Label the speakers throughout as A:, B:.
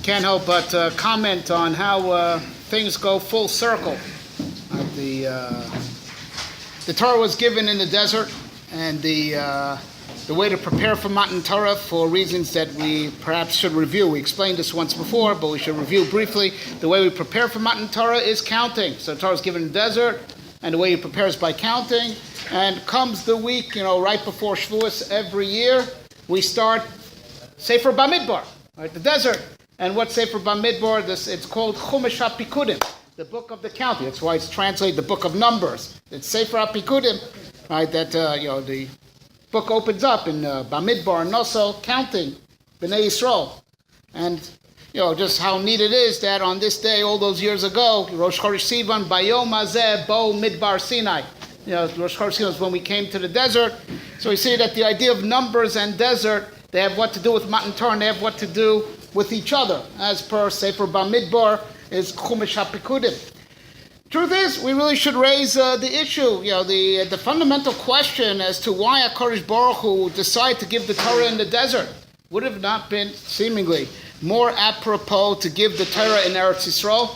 A: Can't help but comment on how things go full circle. The Torah was given in the desert, and the way to prepare for Matan Torah for reasons that we perhaps should review. We explained this once before, but we should review briefly. The way we prepare for Matan Torah is counting. So Torah is given in the desert, and the way you prepare is by counting. And comes the week, right before Shavuos every year, we start Sefer Bamidbar, right, the desert. And what's Sefer Bamidbar? It's called Chumash HaPikudim, the book of the counting. That's why it's translated the book of Numbers. It's Sefer HaPikudim, right? That the book opens up in Bamidbar, Nosel, counting Bnei Yisrael, and just how neat it is that on this day, all those years ago, Rosh Chodesh Sivan, Bayom Hazeh Bo Midbar Sinai. Rosh Chodesh Sivan is when we came to the desert. So we see that the idea of numbers and desert, they have what to do with Matan Torah, and they have what to do with each other, as per Sefer Bamidbar is Chumash HaPikudim. Truth is, we really should raise the issue, the fundamental question as to why HaKadosh Baruch Hu decided to give the Torah in the desert. Would have not been seemingly more apropos to give the Torah in Eretz Yisrael.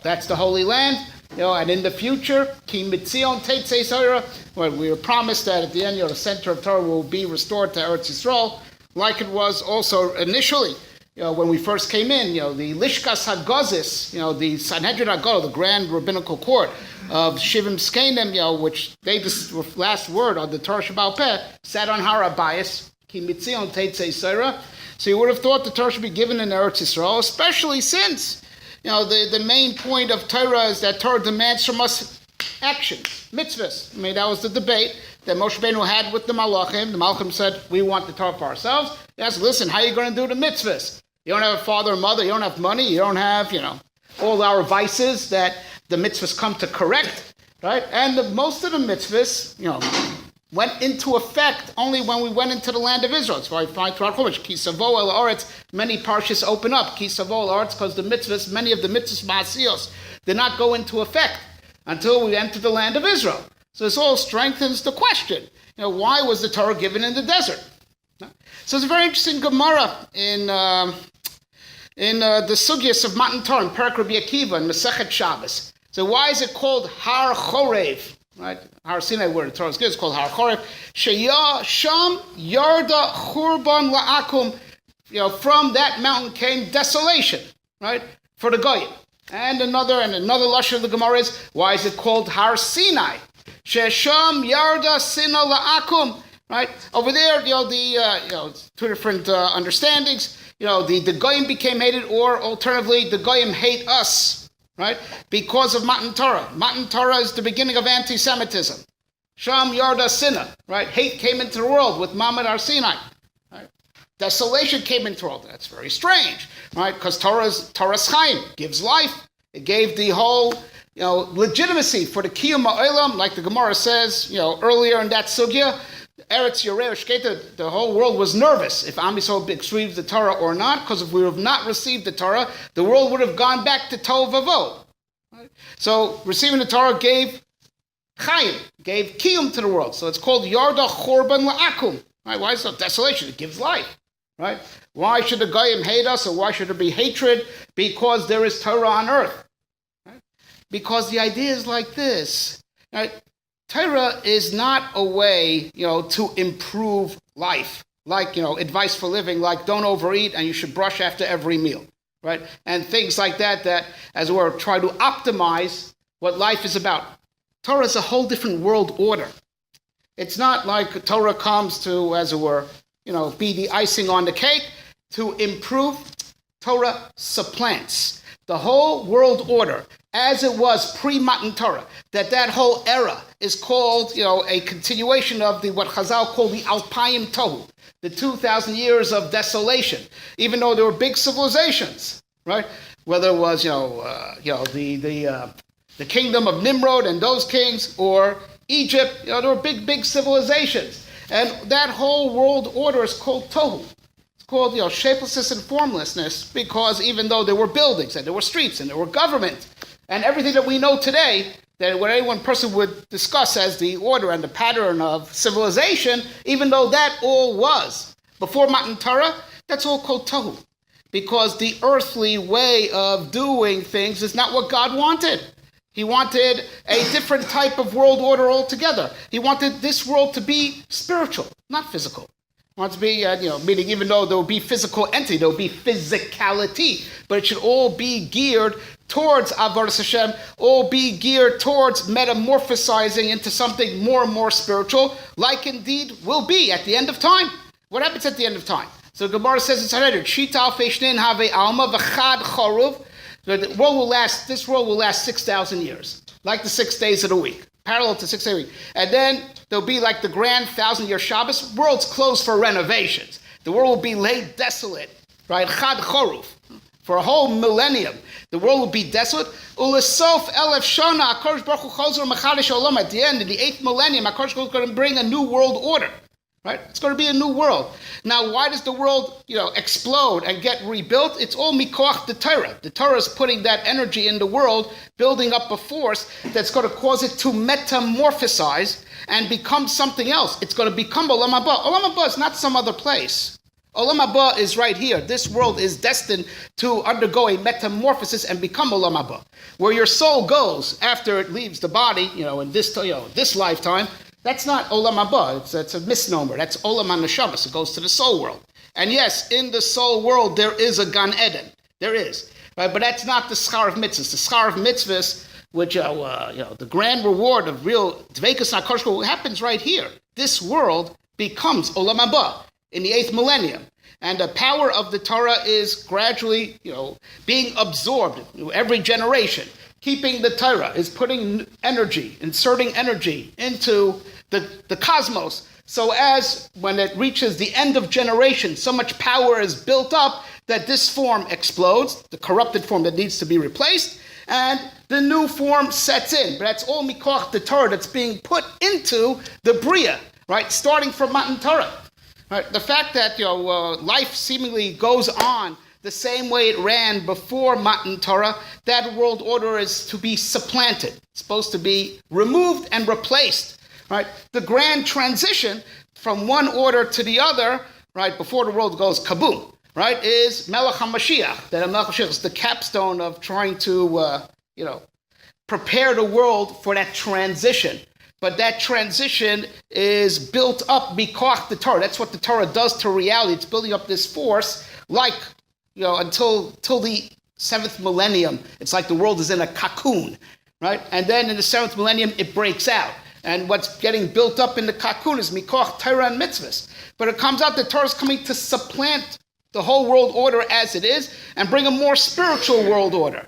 A: That's the Holy Land. And in the future, Ki Mitzion Teitzei Torah, well, we were promised that at the end, the center of Torah will be restored to Eretz Yisrael, like it was also initially. When we first came in, the Lishkas HaGozis, the Sanhedrin HaGodol, the Grand Rabbinical Court of Shivim Skenim, which they just were last word on the Torah Sheba'al Peh, sat on Har Abayis, Ki Mitzion Teitzei Torah. So you would have thought the Torah should be given in Eretz Yisrael, especially since, the main point of Torah is that Torah demands from us actions, mitzvahs. That was the debate that Moshe Rabbeinu had with the Malachim. The Malachim said, we want the Torah for ourselves. He asked, listen, how are you going to do the mitzvahs? You don't have a father or mother, you don't have money, you don't have, all our vices that the mitzvahs come to correct, right? And most of the mitzvahs, went into effect only when we went into the land of Israel. That's why I find throughout Chumash, Ki Savo El Aretz, many parshas open up, Ki Savo El Aretz, because the mitzvahs, many of the mitzvahs, Ma'asiyos, did not go into effect until we entered the land of Israel. So this all strengthens the question, why was the Torah given in the desert? So it's a very interesting Gemara in the Sugyas of Matan Torah, in Perek Rabbi Akiva, in Masechet Shabbos. So why is it called Har Chorev? Right? Har Sinai, where the Torah is good, is called Har Chorev. Sheya Sham Yarda Churban La'akum. From that mountain came desolation, right? For the Goyim. And another lashon of the Gemara is, why is it called Har Sinai? Shesham Yarda Sina La'akum. Right? Over there, two different understandings. The Goyim became hated, or alternatively, the Goyim hate us, right? Because of Matan Torah. Matan Torah is the beginning of anti-Semitism. Sham Yarda Sina, right? Hate came into the world with Mamad Har Sinai. Right? Desolation came into the world. That's very strange, right? Because Torah's Chaim gives life. It gave the whole, legitimacy for the Kiyum Ha'olam, like the Gemara says, earlier in that sugya. Eretz Yoreh Shketa, the whole world was nervous if Am Yisrael received the Torah or not, because if we have not received the Torah, the world would have gone back to Tohu Vavohu. Right? So receiving the Torah gave Chaim, gave Kiyum to the world. So it's called Yarda Chorban La'akum. Right? Why is it desolation? It gives life. Right? Why should the Goyim hate us, or why should there be hatred? Because there is Torah on earth. Right? Because the idea is like this. Right? Torah is not a way, to improve life, like, advice for living, like don't overeat and you should brush after every meal, right? And things like that, as it were, try to optimize what life is about. Torah is a whole different world order. It's not like Torah comes to, as it were, be the icing on the cake. To improve, Torah supplants the whole world order as it was pre-Matan Torah. That whole era is called, a continuation of what Chazal call the Alpayim Tohu, the 2,000 years of desolation. Even though there were big civilizations, right? Whether it was, the kingdom of Nimrod and those kings, or Egypt, there were big civilizations, and that whole world order is called Tohu. It's called, shapelessness and formlessness, because even though there were buildings and there were streets and there were government and everything that we know today, that what any one person would discuss as the order and the pattern of civilization, even though that all was before Matan Torah, that's all called Tohu. because the earthly way of doing things is not what God wanted. He wanted a different type of world order altogether. He wanted this world to be spiritual, not physical. He wanted to be, meaning even though there will be physical entity, there will be physicality, but it should all be geared towards Avodas Hashem, all be geared towards metamorphosizing into something more and more spiritual, like indeed will be at the end of time. What happens at the end of time? So the Gemara says it's Haredit, Shita alfei shnein have alma v'chad charuv. This world will last 6,000 years, like the 6 days of the week, parallel to 6 days of the week. And then there'll be like the grand 1,000-year Shabbos. World's closed for renovations. The world will be laid desolate, right? Chad choruf. For a whole millennium, the world will be desolate. Ulesof elef shana, HaKadosh Baruch Hu chozer mechadish olam. At the end, in the 8th millennium, HaKadosh Baruch Hu is going to bring a new world order. Right? It's going to be a new world. Now, why does the world, explode and get rebuilt? It's all mikoach the Torah. The Torah is putting that energy in the world, building up a force that's going to cause it to metamorphosize and become something else. It's going to become Olam Haba. Olam Haba is not some other place. Olam Haba is right here. This world is destined to undergo a metamorphosis and become Olam Haba. Where your soul goes after it leaves the body, in this lifetime. That's not Olam Haba. It's a misnomer. That's Olam HaNeshamas. It goes to the soul world. And yes, in the soul world, there is a Gan Eden. There is. Right? But that's not the schar of mitzvahs. The schar of mitzvahs, which, the grand reward of real Dveikus HaKadosh happens right here. This world becomes Olam Haba in the 8th millennium. And the power of the Torah is gradually, being absorbed every generation. Keeping the Torah is putting energy, inserting energy into the cosmos, so as when it reaches the end of generation, so much power is built up that this form explodes, the corrupted form that needs to be replaced, and the new form sets in. But that's all mikoach the Torah that's being put into the Bria, right? Starting from Matan Torah. Right? The fact that life seemingly goes on the same way it ran before Matan Torah, that world order is to be supplanted. It's supposed to be removed and replaced. Right? The grand transition from one order to the other, right, before the world goes kaboom, right, is Melech HaMashiach. That Melech HaMashiach is the capstone of trying to, prepare the world for that transition. But that transition is built up mikoach the Torah. That's what the Torah does to reality. It's building up this force like, until the 7th millennium. It's like the world is in a cocoon, right? And then in the 7th millennium, it breaks out. And what's getting built up in the cocoon is mikoach Torah and mitzvahs. But it comes out that Torah is coming to supplant the whole world order as it is and bring a more spiritual world order,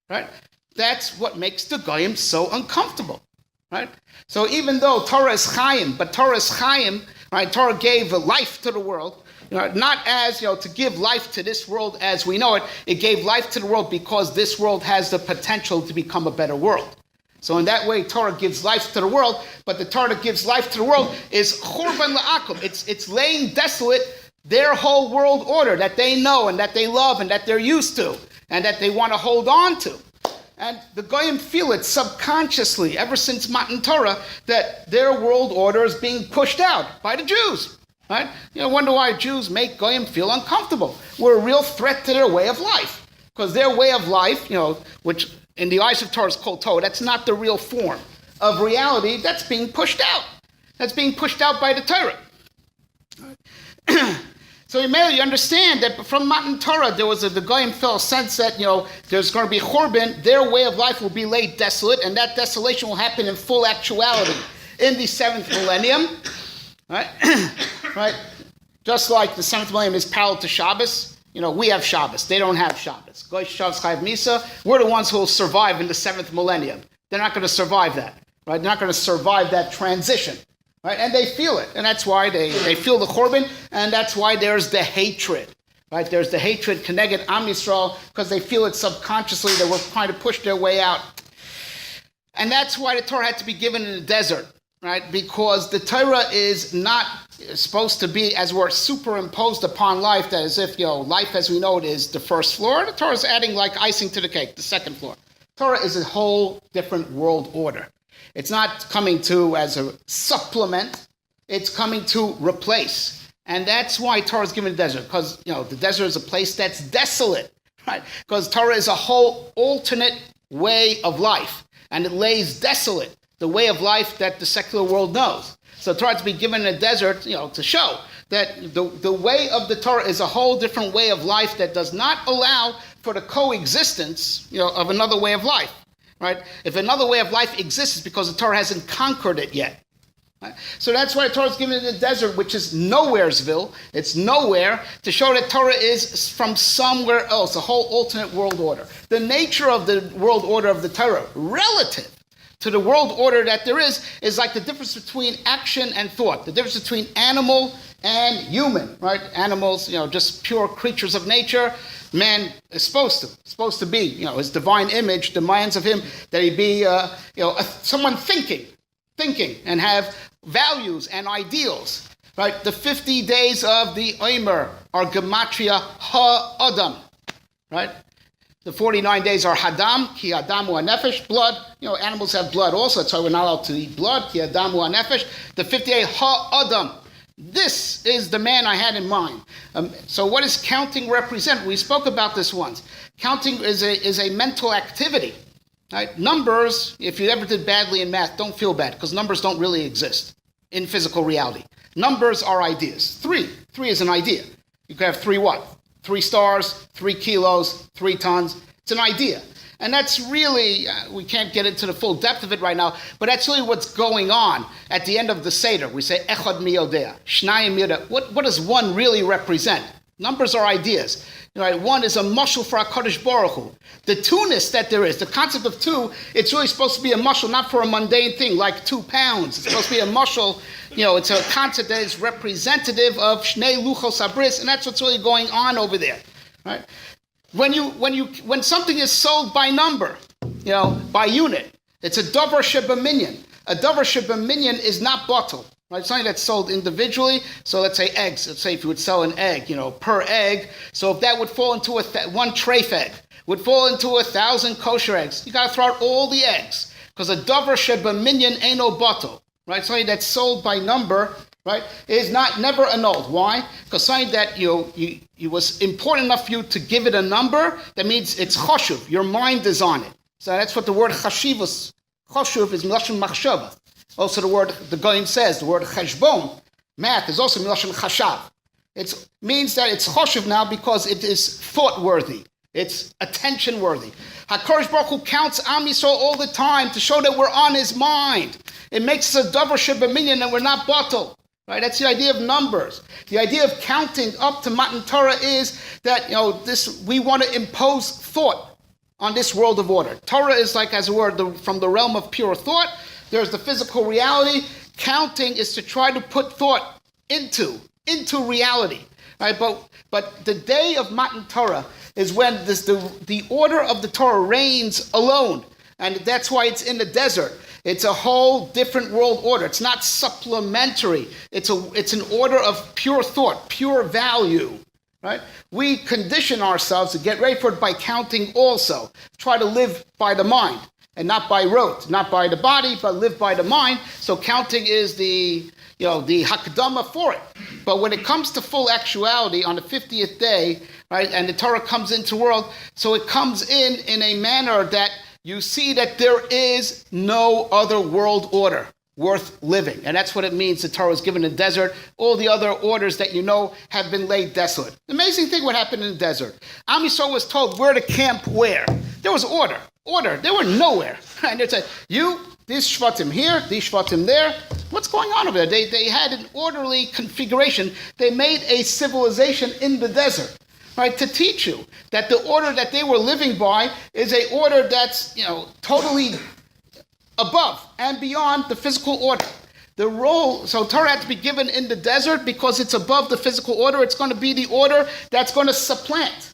A: right? That's what makes the Goyim so uncomfortable, right? So even though Torah is Chaim, but Torah is Chaim, right? Torah gave life to the world, not as, to give life to this world as we know it. It gave life to the world because this world has the potential to become a better world. So in that way, Torah gives life to the world, but the Torah that gives life to the world is churban la'akum. It's laying desolate their whole world order that they know and that they love and that they're used to and that they want to hold on to. And the Goyim feel it subconsciously ever since Matan Torah that their world order is being pushed out by the Jews. Right? Wonder why Jews make Goyim feel uncomfortable. We're a real threat to their way of life. Because their way of life, which in the eyes of Torah is called Torah, that's not the real form of reality. That's being pushed out. That's being pushed out by the Torah. So you understand that from Matan Torah, there was the Goyim felt a sense that, there's going to be Churban, their way of life will be laid desolate, and that desolation will happen in full actuality in the 7th millennium. Right? Right? Just like the 7th millennium is parallel to Shabbos, we have Shabbos. They don't have Shabbos. Goy Shabbos Chayav Misa. We're the ones who will survive in the 7th millennium. They're not going to survive that. Right? They're not going to survive that transition. Right? And they feel it. And that's why they feel the Churban, and that's why there's the hatred. Right? There's the hatred Keneged Am Yisrael, because they feel it subconsciously that we're trying to push their way out. And that's why the Torah had to be given in the desert. Right? Because the Torah is not supposed to be, as we're superimposed upon life, that as if, life as we know it is the first floor. The Torah is adding like icing to the cake, the second floor. Torah is a whole different world order. It's not coming to as a supplement. It's coming to replace. And that's why Torah is given in the desert, because the desert is a place that's desolate, right? Because Torah is a whole alternate way of life, and it lays desolate the way of life that the secular world knows. So Torah to be given in a desert, to show that the way of the Torah is a whole different way of life that does not allow for the coexistence, of another way of life, right? If another way of life exists, it's because the Torah hasn't conquered it yet. Right? So that's why Torah is given in the desert, which is nowheresville. It's nowhere, to show that Torah is from somewhere else, a whole alternate world order. The nature of the world order of the Torah, relative to the world order that there is like the difference between action and thought, the difference between animal and human, right? Animals, just pure creatures of nature. Man is supposed to be, his divine image demands of him that he be, someone thinking and have values and ideals, right? The 50 days of the Omer are Gematria Ha-Adam, right? The 49 days are Hadam, Ki Adamu HaNefesh, blood. Animals have blood also, that's why we're not allowed to eat blood, Ki Adamu HaNefesh. The 58 Ha-Adam. This is the man I had in mind. So what does counting represent? We spoke about this once. Counting is a mental activity. Right? Numbers, if you ever did badly in math, don't feel bad, because numbers don't really exist in physical reality. Numbers are ideas. Three is an idea. You could have 3 what? 3 stars, 3 kilos, 3 tons. It's an idea. And that's really, we can't get into the full depth of it right now, but that's really what's going on at the end of the Seder. We say, Echad mi yodea, Shnayim yodea. What does 1 really represent? Numbers are ideas. Right? 1 is a mashal for HaKadosh Baruch Hu. The two-ness that there is, the concept of 2, it's really supposed to be a mashal, not for a mundane thing like 2 pounds. It's supposed to be a mashal, it's a concept that is representative of Shnei Luchos Habris, and that's what's really going on over there. Right? When something is sold by number, by unit, it's a davar shebaminyan. A davar shebaminyan is not bottled. Right, something that's sold individually. So let's say eggs. Let's say if you would sell an egg, per egg. So if that would fall into one treif egg, would fall into 1,000 kosher eggs, you got to throw out all the eggs, because a davar shebaminyan ain't no bottle. Right, something that's sold by number, right, is never annulled. Why? Because something that you was important enough for you to give it a number, that means it's choshuv. Your mind is on it. So that's what the word choshuv is milashon machshava. Also the Goyim says, the word cheshbon, math, is also milashon chashav. It means that it's choshev now because it is thought-worthy. It's attention-worthy. HaKadosh Baruch Hu counts Am Yisrael all the time to show that we're on his mind. It makes us a davar shebaminyan and we're not bottled. Right? That's the idea of numbers. The idea of counting up to Matan Torah is that, we want to impose thought on this world of order. Torah is like, as a word, from the realm of pure thought. There's the physical reality. Counting is to try to put thought into reality, right? But the day of Matan Torah is when the order of the Torah reigns alone, and that's why it's in the desert. It's a whole different world order. It's not supplementary. It's an order of pure thought, pure value, right? We condition ourselves to get ready for it by counting also. Try to live by the mind. And not by rote, not by the body, but live by the mind. So counting is the hakdama for it. But when it comes to full actuality on the 50th day, right, and the Torah comes into the world, so it comes in a manner that you see that there is no other world order worth living. And that's what it means the Torah is given in the desert. All the other orders that have been laid desolate. The amazing thing what happened in the desert. Am Yisrael was told where to camp where. There was order. They were nowhere. And they said, these shvatim here, these shvatim there. What's going on over there? They had an orderly configuration. They made a civilization in the desert, right, to teach you that the order that they were living by is a order that's, totally above and beyond the physical order. So Torah had to be given in the desert because it's above the physical order. It's going to be the order that's going to supplant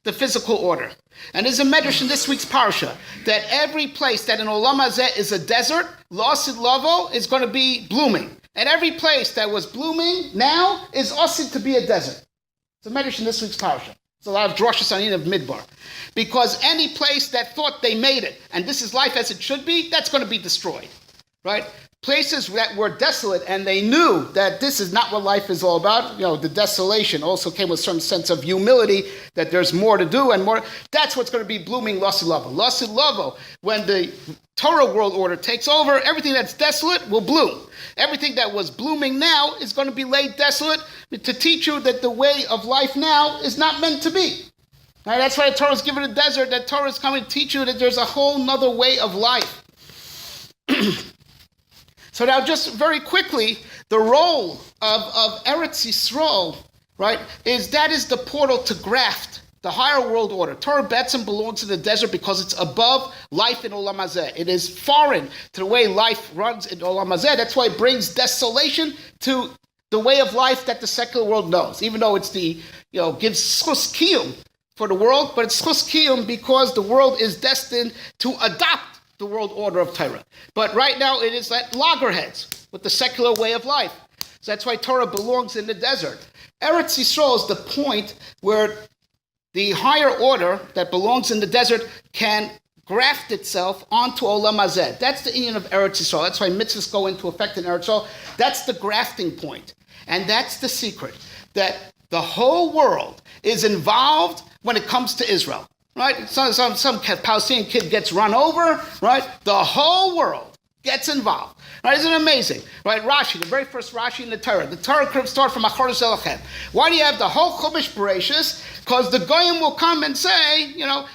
A: the physical order. And there's a medrash in this week's parsha that every place that in Olam Hazeh is a desert, L'Asid Lavo, is going to be blooming. And every place that was blooming now is Asid to be a desert. It's a medrash in this week's parsha. It's a lot of drashas on of Midbar. Because any place that thought they made it, and this is life as it should be, that's going to be destroyed. Right? places that were desolate, and they knew that this is not what life is all about. The desolation also came with some sense of humility, that there's more to do and more. That's what's going to be blooming Lasi Lavo. Lasi Lavo, when the Torah world order takes over, everything that's desolate will bloom. Everything that was blooming now is going to be laid desolate to teach you that the way of life now is not meant to be. Now, that's why the Torah is given a desert, that Torah is coming to teach you that there's a whole nother way of life. So now just very quickly, the role of Eretz Yisrael, right, is the portal to graft, the higher world order. Torah Betzim belongs to the desert because it's above life in Olam Hazeh. It is foreign to the way life runs in Olam Hazeh. That's why it brings desolation to the way of life that the secular world knows, even though it's gives schus kiyum for the world, but it's schus kiyum because the world is destined to adopt the world order of Torah. But right now it is at loggerheads with the secular way of life. So that's why Torah belongs in the desert. Eretz Yisrael is the point where the higher order that belongs in the desert can graft itself onto Olam Hazeh. That's the union of Eretz Yisrael. That's why mitzvahs go into effect in Eretz Yisrael. That's the grafting point. And that's the secret, that the whole world is involved when it comes to Israel. Right? Some Palestinian kid gets run over, right? The whole world gets involved. Right? Isn't it amazing? Right? Rashi, the very first Rashi in the Torah. The Torah could start from Achoros Elochem. Why do you have the whole Chumash Bereshis? Because the Goyim will come and say,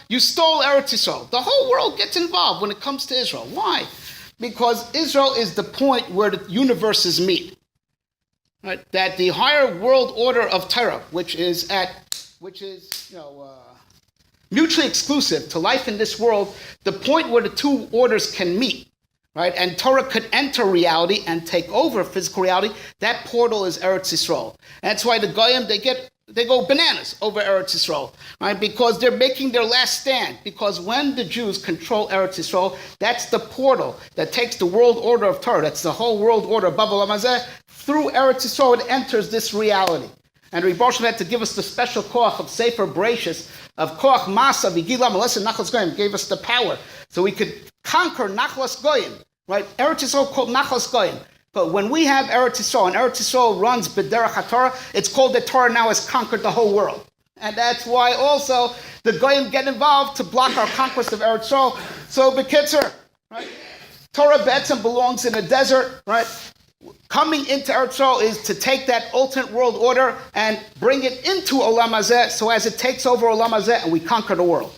A: you stole Eretz Yisrael. The whole world gets involved when it comes to Israel. Why? Because Israel is the point where the universes meet. Right? That the higher world order of Torah, which is mutually exclusive to life in this world, the point where the two orders can meet, right? And Torah could enter reality and take over physical reality. That portal is Eretz Yisrael. And that's why the Goyim, they go bananas over Eretz Yisrael, right? Because they're making their last stand. Because when the Jews control Eretz Yisrael, that's the portal that takes the world order of Torah. That's the whole world order above Olam Hazeh. Through Eretz Yisrael, it enters this reality. And Rebbe Shem had to give us the special koach of Sefer Bereshis, of koach masa v'gilam alesem nachlas goyim, gave us the power so we could conquer nachlas goyim, right? Eretz Yisrael called nachlas goyim. But when we have Eretz Yisrael, and Eretz Yisrael runs b'derech HaTorah, it's called that Torah now has conquered the whole world. And that's why also the goyim get involved to block our conquest of Eretz Yisrael. So b'kitzer, right? Torah Betzim belongs in a desert, right? Coming into Eretz Yisrael is to take that ultimate world order and bring it into Olam Hazeh, so as it takes over Olam Hazeh and we conquer the world.